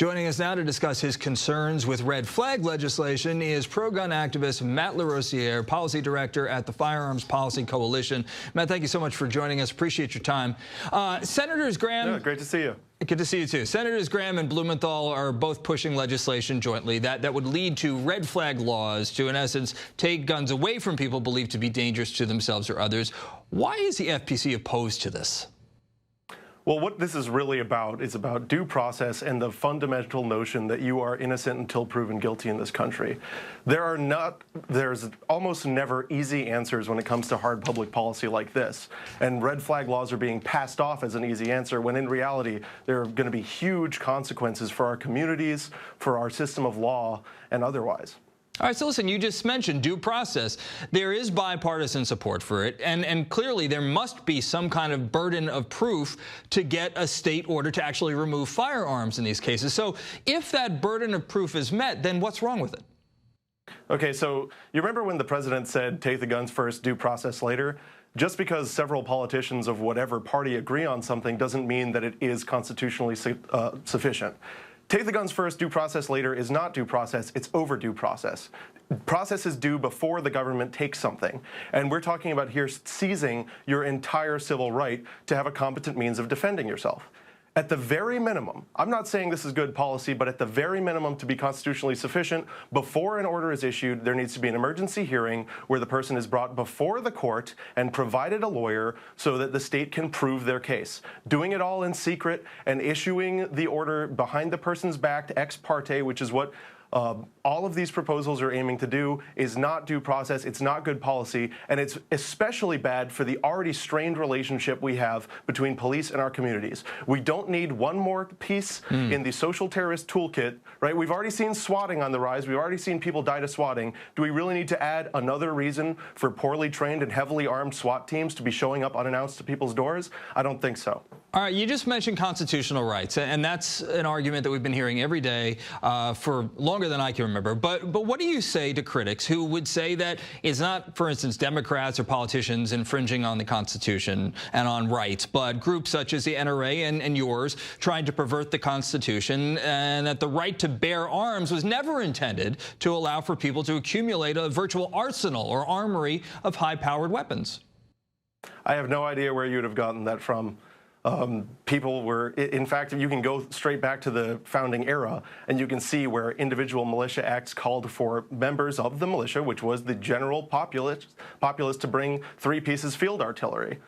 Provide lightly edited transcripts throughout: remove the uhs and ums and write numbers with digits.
Joining us now to discuss his concerns with red flag legislation is pro-gun activist Matt Larosiere, policy director at the Firearms Policy Coalition. Matt, thank you so much for joining us. Appreciate your time. Senators Graham. Yeah, great to see you. Good to see you, too. Senators Graham and Blumenthal are both pushing legislation jointly that would lead to red flag laws to, in essence, take guns away from people believed to be dangerous to themselves or others. Why is the FPC opposed to this? Well, what this is really about is about due process and the fundamental notion that you are innocent until proven guilty in this country. There's almost never easy answers when it comes to hard public policy like this. And red flag laws are being passed off as an easy answer when in reality there are going to be huge consequences for our communities, for our system of law, and otherwise. All right, so listen, you just mentioned due process. There is bipartisan support for it, and clearly there must be some kind of burden of proof to get a state order to actually remove firearms in these cases. So if that burden of proof is met, then what's wrong with it? Okay, so you remember when the president said, take the guns first, due process later? Just because several politicians of whatever party agree on something doesn't mean that it is constitutionally sufficient. Take the guns first, due process later is not due process, it's overdue process. Process is due before the government takes something. And we're talking about here seizing your entire civil right to have a competent means of defending yourself. At the very minimum, I'm not saying this is good policy, but at the very minimum to be constitutionally sufficient, before an order is issued, there needs to be an emergency hearing where the person is brought before the court and provided a lawyer so that the state can prove their case. Doing it all in secret and issuing the order behind the person's back ex parte, which is what all of these proposals are aiming to do, is not due process, it's not good policy, and it's especially bad for the already strained relationship we have between police and our communities. We don't need one more piece in the social terrorist toolkit, right? We've already seen swatting on the rise, we've already seen people die to swatting. Do we really need to add another reason for poorly trained and heavily armed SWAT teams to be showing up unannounced to people's doors? I don't think so. All right, you just mentioned constitutional rights, and that's an argument that we've been hearing every day for longer than I can remember. But what do you say to critics who would say that it's not, for instance, Democrats or politicians infringing on the Constitution and on rights, but groups such as the NRA and yours trying to pervert the Constitution, and that the right to bear arms was never intended to allow for people to accumulate a virtual arsenal or armory of high-powered weapons? I have no idea where you'd have gotten that from. People were, in fact, you can go straight back to the founding era and you can see where individual militia acts called for members of the militia, which was the general populace to bring 3 pieces field artillery.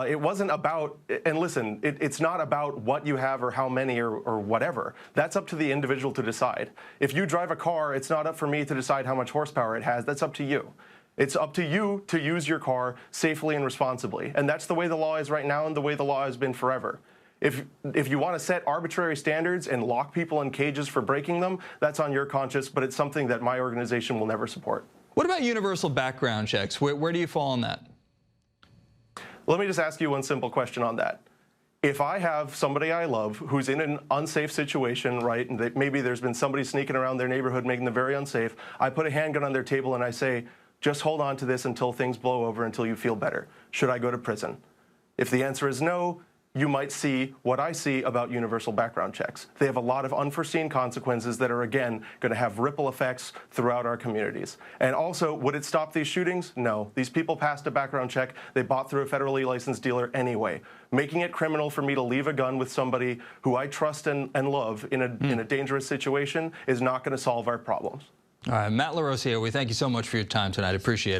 It wasn't about, and listen, it's not about what you have or how many or whatever. That's up to the individual to decide. If you drive a car, it's not up for me to decide how much horsepower it has. That's up to you. It's up to you to use your car safely and responsibly. And that's the way the law is right now and the way the law has been forever. If you want to set arbitrary standards and lock people in cages for breaking them, that's on your conscience, but it's something that my organization will never support. What about universal background checks? Where do you fall on that? Let me just ask you one simple question on that. If I have somebody I love who's in an unsafe situation, right, and that maybe there's been somebody sneaking around their neighborhood making them very unsafe, I put a handgun on their table and I say, just hold on to this until things blow over, until you feel better. Should I go to prison? If the answer is no, you might see what I see about universal background checks. They have a lot of unforeseen consequences that are, again, going to have ripple effects throughout our communities. And also, would it stop these shootings? No. These people passed a background check. They bought through a federally licensed dealer anyway. Making it criminal for me to leave a gun with somebody who I trust and love in a dangerous situation is not going to solve our problems. All right, Matt Larosiere, we thank you so much for your time tonight. Appreciate it.